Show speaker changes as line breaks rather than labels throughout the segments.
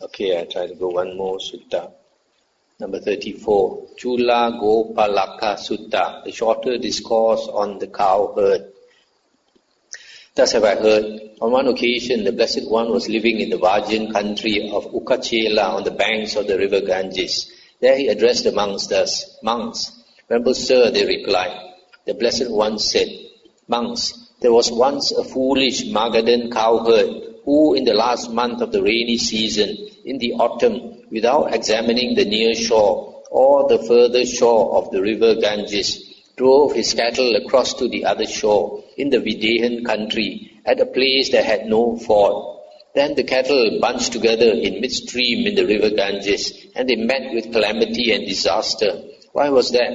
Okay, I try to go one more sutta. Number 34, Culagopalaka Sutta, the shorter discourse on the cow herd. Thus have I heard, on one occasion the Blessed One was living in the virgin country of Ukachela on the banks of the river Ganges. There he addressed the monks thus, "Monks, Venerable Sir," they replied. The Blessed One said, "Monks, there was once a foolish Magadhan cowherd who in the last month of the rainy season, in the autumn, without examining the near shore or the further shore of the river Ganges, drove his cattle across to the other shore in the Videhan country at a place that had no ford. Then the cattle bunched together in midstream in the river Ganges, and they met with calamity and disaster. Why was that?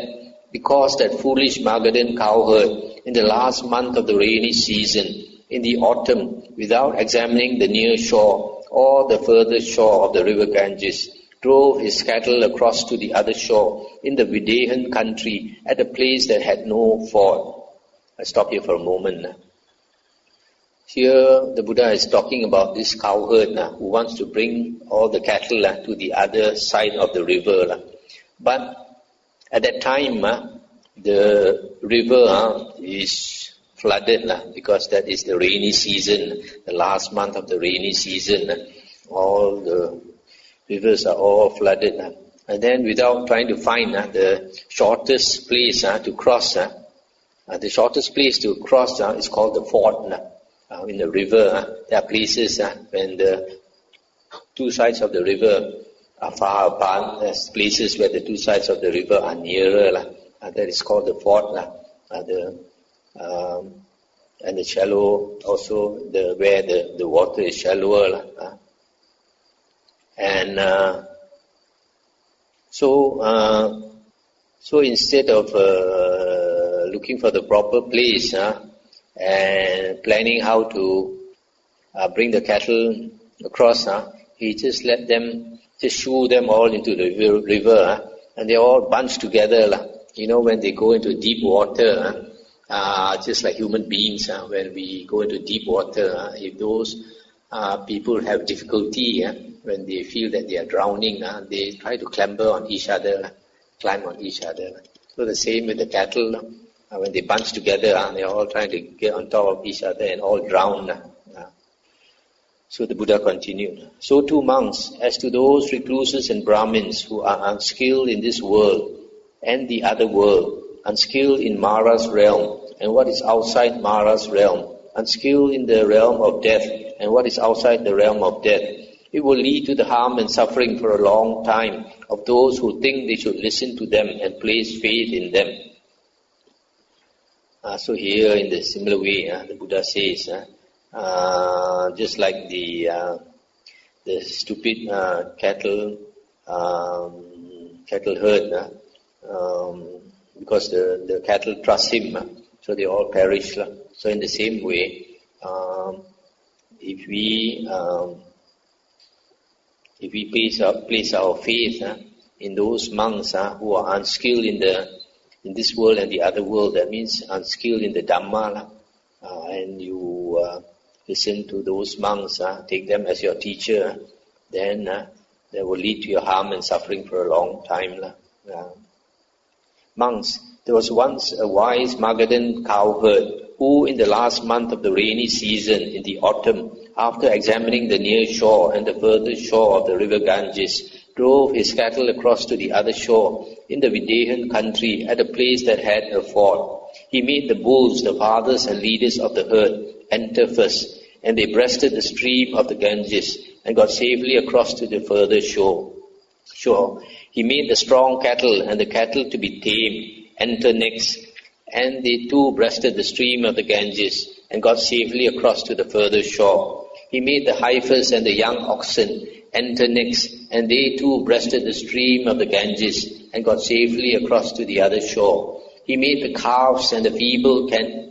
Because that foolish Magadhan cowherd in the last month of the rainy season, in the autumn, without examining the near shore or the further shore of the river Ganges, drove his cattle across to the other shore in the Videhan country at a place that had no ford." I stop here for a moment. Here the Buddha is talking about this cowherd who wants to bring all the cattle to the other side of the river. But at that time, the river is flooded because that is the rainy season, the last month of the rainy season. All the rivers are all flooded. And then without trying to find the shortest place to cross, the shortest place to cross is called the ford. In the river, there are places when the two sides of the river are far apart. There's places where the two sides of the river are nearer. That is called the ford. And the shallow also, where the water is shallower. And so instead of looking for the proper place and planning how to bring the cattle across, he just let them, just shoo them all into the river, and they all bunched together. When they go into deep water, just like human beings, when we go into deep water, if those people have difficulty, when they feel that they are drowning, they try to climb on each other. So the same with the cattle, when they bunch together, they're all trying to get on top of each other and all drown. So the Buddha continued, "So too monks, as to those recluses and Brahmins who are unskilled in this world and the other world, unskilled in Mara's realm and what is outside Mara's realm, unskilled in the realm of death and what is outside the realm of death, it will lead to the harm and suffering for a long time of those who think they should listen to them and place faith in them." So here in the similar way, the Buddha says, just like the stupid cattle herd, because the cattle trust him, so they all perish. So in the same way, if we place our faith in those monks who are unskilled in this world and the other world, that means unskilled in the Dhamma, and you listen to those monks, take them as your teacher, then that will lead to your harm and suffering for a long time. Monks, there was once a wise Magadhan cowherd who in the last month of the rainy season, in the autumn, after examining the near shore and the further shore of the river Ganges, drove his cattle across to the other shore in the Videhan country at a place that had a ford. He made the bulls, the fathers and leaders of the herd, enter first, and they breasted the stream of the Ganges and got safely across to the further shore. He made the strong cattle and the cattle to be tamed enter next, and they too breasted the stream of the Ganges and got safely across to the further shore. He made the heifers and the young oxen enter next, and they too breasted the stream of the Ganges and got safely across to the other shore. He made the calves and the feeble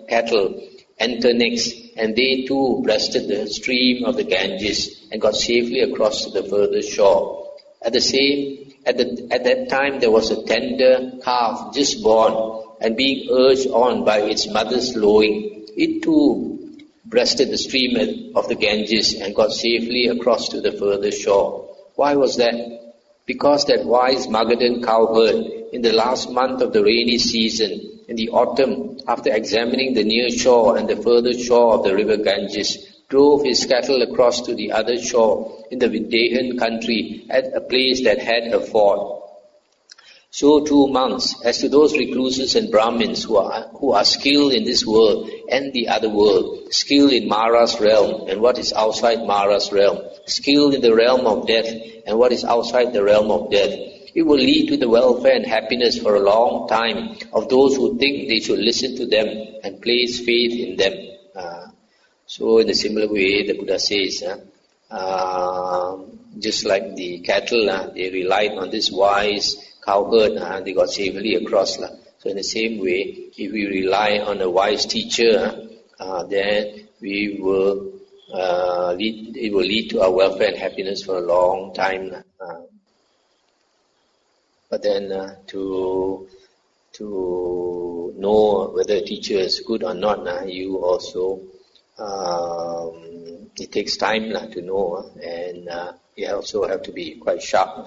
cattle enter next, and they too breasted the stream of the Ganges and got safely across to the further shore. At that time there was a tender calf just born, and being urged on by its mother's lowing, it too breasted the stream of the Ganges and got safely across to the further shore. Why was that? Because that wise Magadhan cowherd, in the last month of the rainy season, in the autumn, after examining the near shore and the further shore of the river Ganges, drove his cattle across to the other shore in the Videhan country at a place that had a ford. So too monks, as to those recluses and Brahmins who are skilled in this world and the other world, skilled in Mara's realm and what is outside Mara's realm, skilled in the realm of death and what is outside the realm of death, it will lead to the welfare and happiness for a long time of those who think they should listen to them and place faith in them. So in a similar way, the Buddha says, just like the cattle, they relied on this wise cowherd, they got safely across. So in the same way, if we rely on a wise teacher, then it will lead to our welfare and happiness for a long time. But then to know whether a teacher is good or not, you also it takes time to know, and you also have to be quite sharp.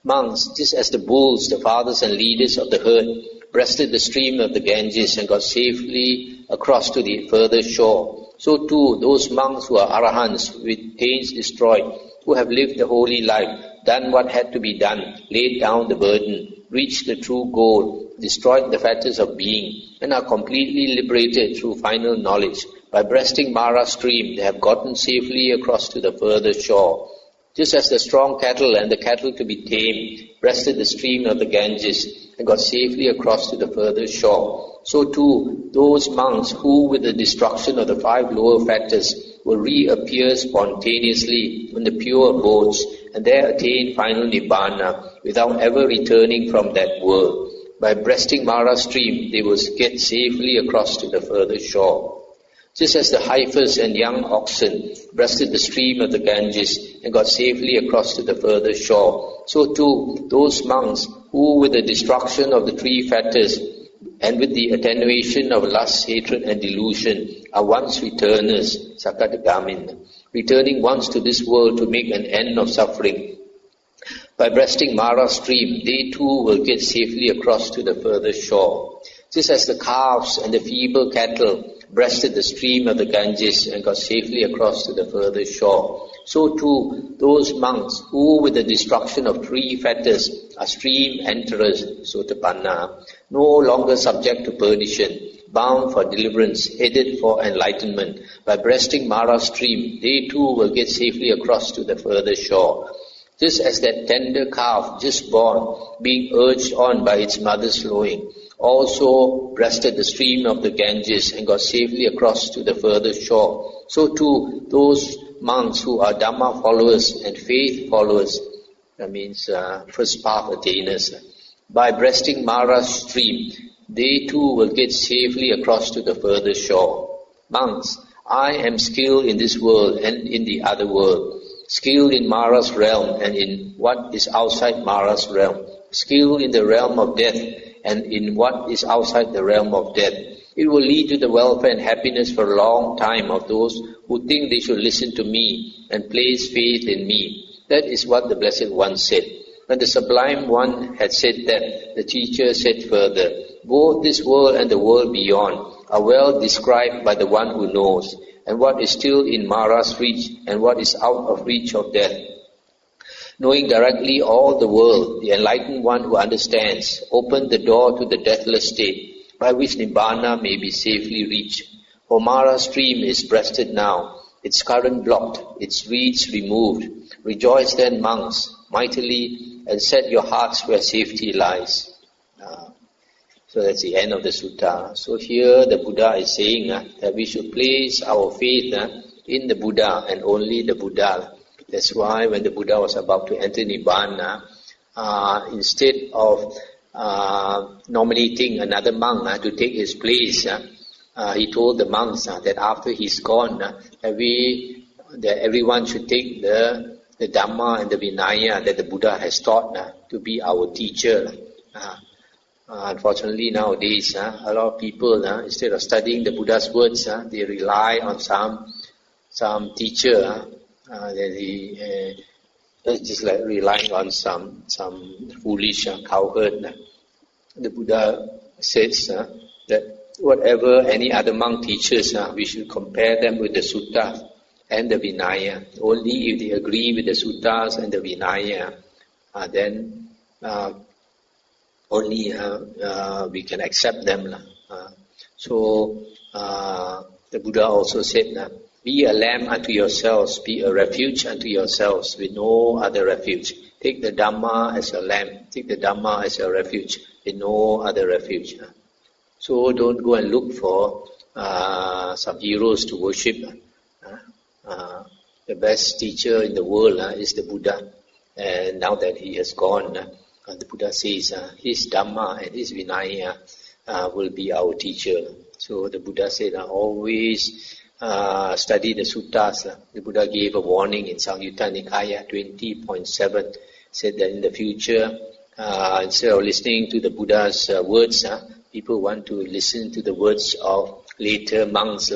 Monks, just as the bulls, the fathers and leaders of the herd, breasted the stream of the Ganges and got safely across to the further shore, so too those monks who are arahants, with pains destroyed, who have lived the holy life, done what had to be done, laid down the burden, reached the true goal, destroyed the fetters of being, and are completely liberated through final knowledge. By breasting Mara stream, they have gotten safely across to the further shore. Just as the strong cattle and the cattle to be tamed breasted the stream of the Ganges and got safely across to the further shore, so too those monks who, with the destruction of the 5 lower fetters, will reappear spontaneously in the pure abodes and there attain final Nibbana without ever returning from that world. By breasting Mara stream, they will get safely across to the further shore. Just as the heifers and young oxen breasted the stream of the Ganges and got safely across to the further shore, so too those monks who, with the destruction of the 3 fetters and with the attenuation of lust, hatred and delusion, are once returners, Sakadagamin, returning once to this world to make an end of suffering. By breasting Mara stream, they too will get safely across to the further shore. Just as the calves and the feeble cattle breasted the stream of the Ganges and got safely across to the further shore, so too those monks who, with the destruction of 3 fetters, are stream enterers, Sotapanna, no longer subject to perdition, bound for deliverance, headed for enlightenment. By breasting Mara stream, they too will get safely across to the further shore. Just as that tender calf just born, being urged on by its mother's lowing, also breasted the stream of the Ganges and got safely across to the further shore, so too those monks who are Dhamma followers and faith followers, that means first path attainers, by breasting Mara stream, they too will get safely across to the further shore. Monks, I am skilled in this world and in the other world, skilled in Mara's realm and in what is outside Mara's realm, skilled in the realm of death and in what is outside the realm of death. It will lead to the welfare and happiness for a long time of those who think they should listen to me and place faith in me. That is what the Blessed One said. When the Sublime One had said that, the teacher said further, both this world and the world beyond are well described by the one who knows, and what is still in Mara's reach and what is out of reach of death. Knowing directly all the world, the enlightened one who understands opened the door to the deathless state, by which Nibbana may be safely reached. For Mara stream is breasted now, its current blocked, its reeds removed. Rejoice then, monks, mightily, and set your hearts where safety lies. So that's the end of the sutta. So here the Buddha is saying that we should place our faith in the Buddha and only the Buddha. That's why when the Buddha was about to enter Nibbana, instead of nominating another monk to take his place, he told the monks that after he's gone, that everyone should take the Dhamma and the Vinaya that the Buddha has taught to be our teacher. Unfortunately nowadays, a lot of people, instead of studying the Buddha's words, they rely on some teacher that It's just like relying on some foolish cowherd. The Buddha says that whatever any other monk teaches, we should compare them with the suttas and the Vinaya. Only if they agree with the suttas and the Vinaya, then only we can accept them. So the Buddha also said, be a lamb unto yourselves, be a refuge unto yourselves, with no other refuge. Take the Dhamma as a lamb, take the Dhamma as a refuge, with no other refuge. So don't go and look for some heroes to worship. The best teacher in the world is the Buddha. And now that he has gone, the Buddha says his Dhamma and his Vinaya will be our teacher. So the Buddha said, always study the suttas. The Buddha gave a warning in Samyutta Nikaya 20.7, said that in the future, instead of listening to the Buddha's words, people want to listen to the words of later monks,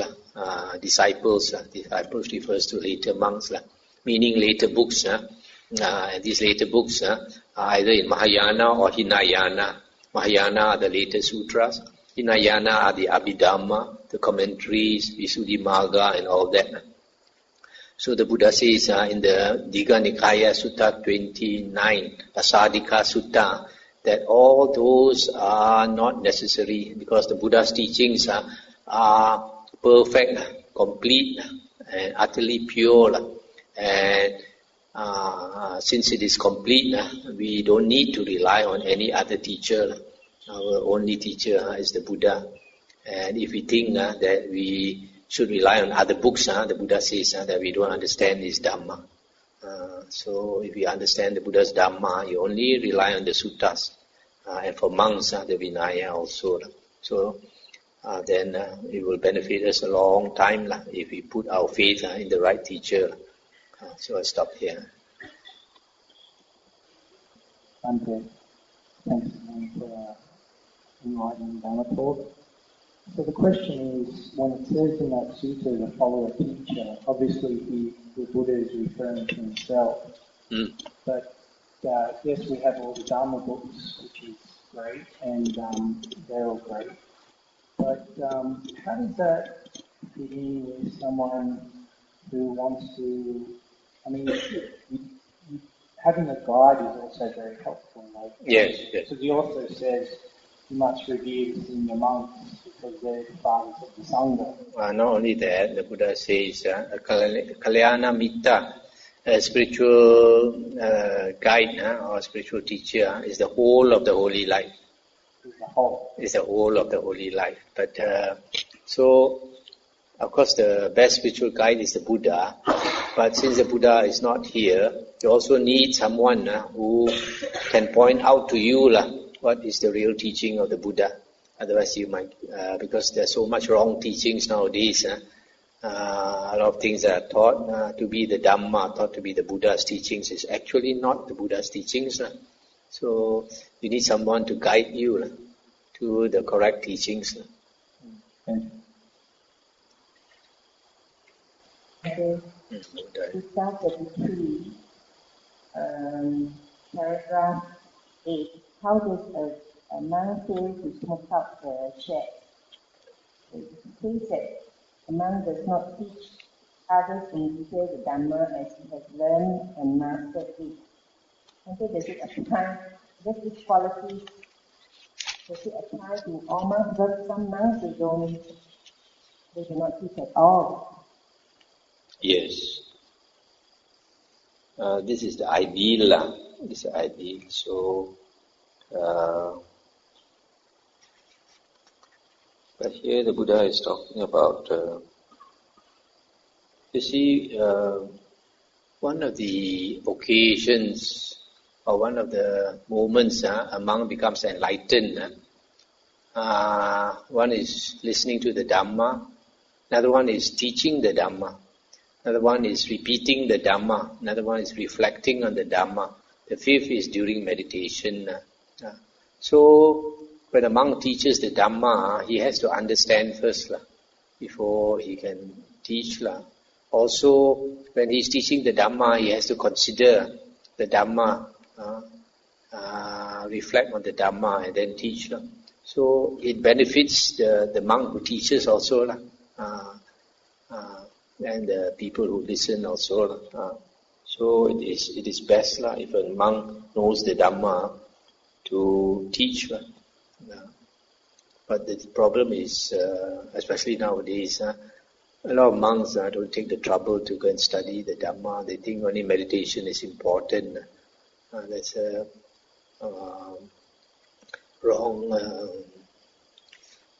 disciples. Disciples refers to later monks, meaning later books. And these later books are either in Mahayana or Hinayana. Mahayana are the later sutras. Hinayana are the Abhidhamma, the commentaries, Visuddhimagga and all that. So the Buddha says in the Digha Nikaya Sutta 29, Asadika Sutta, that all those are not necessary because the Buddha's teachings are perfect, complete, and utterly pure. And since it is complete, we don't need to rely on any other teacher. Our only teacher is the Buddha. And if we think that we should rely on other books, the Buddha says that we don't understand his Dhamma. So if you understand the Buddha's Dhamma, you only rely on the suttas. And for monks, the Vinaya also. So then it will benefit us a long time if we put our faith in the right teacher. So I stop here.
Thanks for enlightening Dhamma talk. So the question is, when it says in that sutta to follow a teacher, obviously the Buddha is referring to himself. But yes, we have all the Dhamma books, which is great, and they're all great. But how does that fit in with someone who wants to, having a guide is also very helpful.
Yes.
So he also says you must revere the senior monks because they're the fathers of the Sangha.
Not only that, the Buddha says, Kalyana Mitta, a spiritual guide or spiritual teacher is the whole of the holy life. Is the whole of the holy life. But so, of course, the best spiritual guide is the Buddha. But since the Buddha is not here, you also need someone who can point out to you what is the real teaching of the Buddha. Otherwise, you might, because there's so much wrong teachings nowadays. A lot of things that are taught to be the Dhamma, taught to be the Buddha's teachings, is actually not the Buddha's teachings. So you need someone to guide you to the correct teachings.
Thank you.
Sutta 33, paragraph 8. How does a monk fail to smoke up the shed? It says that a monk does not teach others in detail the Dhamma as he has learned and mastered it. And so does it apply, does this quality, does it apply to all monks? Because some monks, they do not teach at all.
Yes. This is the ideal. This is the ideal. So, but here the Buddha is talking about, you see, one of the occasions or one of the moments a monk becomes enlightened. One is listening to the Dhamma. Another one is teaching the Dhamma. Another one is repeating the Dhamma. Another one is reflecting on the Dhamma. The fifth is during meditation. So, when a monk teaches the Dhamma, he has to understand first before he can teach. Also, when he is teaching the Dhamma, he has to consider the Dhamma, reflect on the Dhamma and then teach. So it benefits the monk who teaches also, and the people who listen also. So it is best if a monk knows the Dhamma to teach. But the problem is, especially nowadays, a lot of monks don't take the trouble to go and study the Dhamma. They think only meditation is important. That's a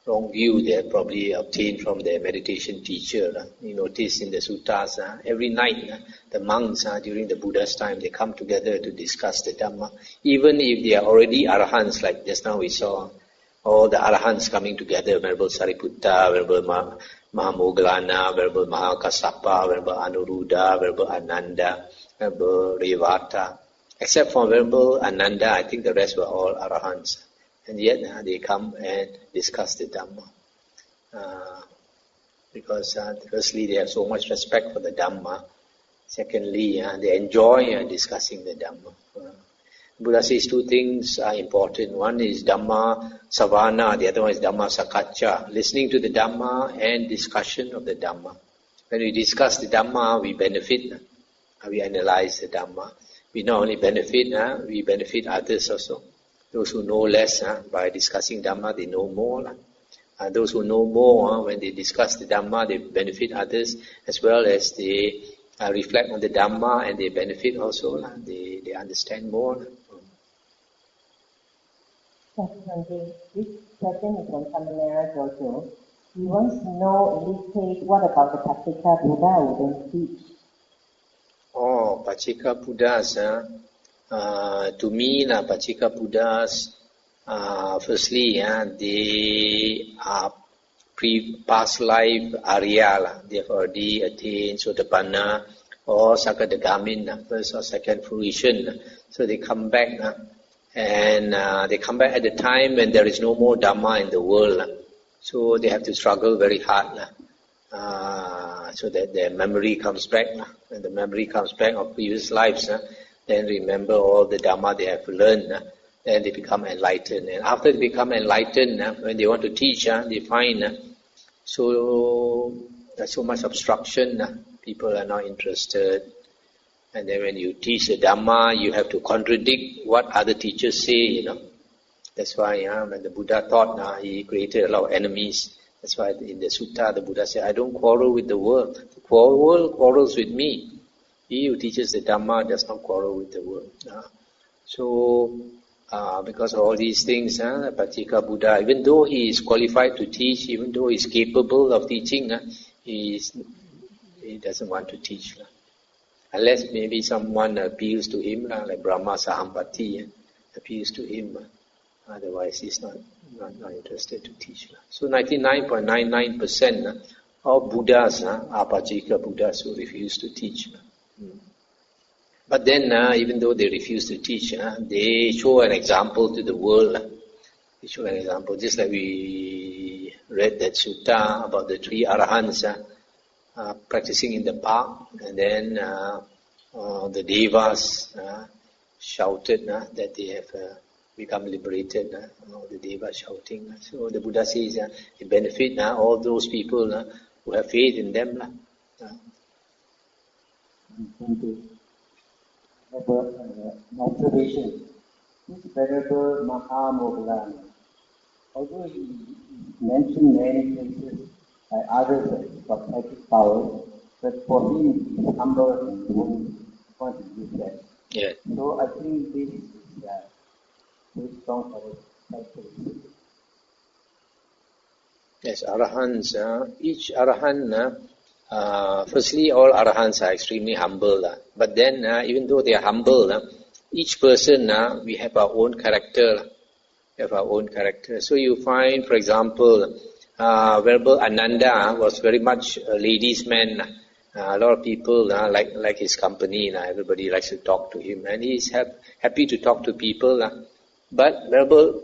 wrong view they have probably obtained from their meditation teacher. You notice in the suttas, every night the monks during the Buddha's time, they come together to discuss the Dhamma. Even if they are already arahants, like just now we saw, all the arahants coming together, Venerable Sariputta, Venerable Mahamoggallana, Venerable Mahakassapa, Venerable Anuruddha, Venerable Ananda, Venerable Revata. Except for Venerable Ananda, I think the rest were all arahants. And yet they come and discuss the Dhamma. Because firstly, they have so much respect for the Dhamma. Secondly, they enjoy discussing the Dhamma. Buddha says two things are important. One is Dhamma Savana, the other one is Dhamma Sakacca. Listening to the Dhamma and discussion of the Dhamma. When we discuss the Dhamma, we benefit. We analyze the Dhamma. We not only benefit, we benefit others also. Those who know less, by discussing Dhamma, they know more. Those who know more, when they discuss the Dhamma, they benefit others, as well as they reflect on the Dhamma and they benefit also. They understand more.
This question is from Samanera Jojo. He wants to know, in this case, what about the Pacceka Buddha who don't teach?
Oh, Pacceka Buddhas, to me, Pacceka Buddhas, firstly, they are past life Arya. They have already attained Sotapanna or Sakadagamin, first or second fruition. So they come back, and they come back at the time when there is no more Dhamma in the world. So they have to struggle very hard, so that their memory comes back. When the memory comes back of previous lives, then remember all the Dhamma they have learned, then they become enlightened. And after they become enlightened, when they want to teach, they find there's so much obstruction, people are not interested. And then when you teach the Dhamma, you have to contradict what other teachers say, That's why when the Buddha taught, he created a lot of enemies. That's why in the sutta, the Buddha said, I don't quarrel with the world. The world quarrels with me. He who teaches the Dhamma does not quarrel with the world. So, because of all these things, Pacceka Buddha, even though he is qualified to teach, even though he is capable of teaching, he doesn't want to teach. Unless maybe someone appeals to him, like Brahma Sahampati appeals to him. Otherwise, he's not interested to teach. So 99.99% of Buddhas are Pacceka Buddhas who refuse to teach. But then, even though they refuse to teach, they show an example to the world. They show an example, just like we read that sutta about the three arahants practicing in the park, and then the devas shouted that they have become liberated. All the devas shouting. So the Buddha says it benefit all those people who have faith in them.
An observation. This Venerable Mahamoggallana, although he mentioned many places by others that got psychic powers, but for him he's humble and he won't want to use that.
Yeah.
So I think this is very strong for us.
Yes, arahants. Each arahant. Firstly, all arahants are extremely humble. But then, even though they are humble, each person, we have our own character. So you find, for example, Venerable Ananda was very much a ladies' man. A lot of people like his company. Everybody likes to talk to him. And he's happy to talk to people. But Venerable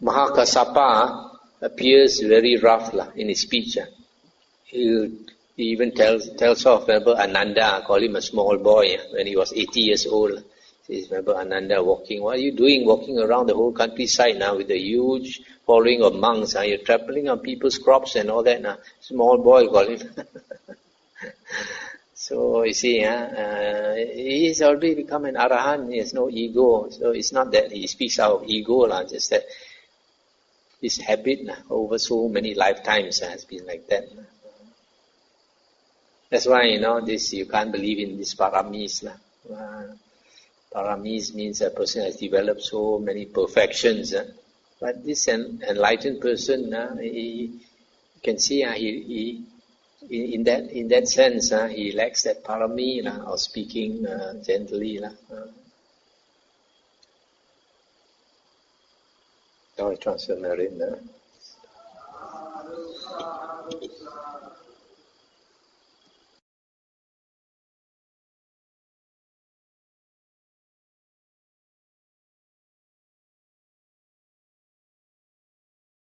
Mahakassapa appears very rough in his speech. He even tells off Venerable Ananda, call him a small boy when he was 80 years old. Says, remember Ananda walking. What are you doing walking around the whole countryside now with a huge following of monks? You're trampling on people's crops and all that now. Small boy calling. So you see, he's already become an arahant. He has no ego. So it's not that he speaks out of ego, just that his habit over so many lifetimes has been like that. That's why, this you can't believe in these paramis. Paramis means a person has developed so many perfections. But this enlightened person, he can see in that sense, he lacks that parami of speaking gently. Now I transfer Marin.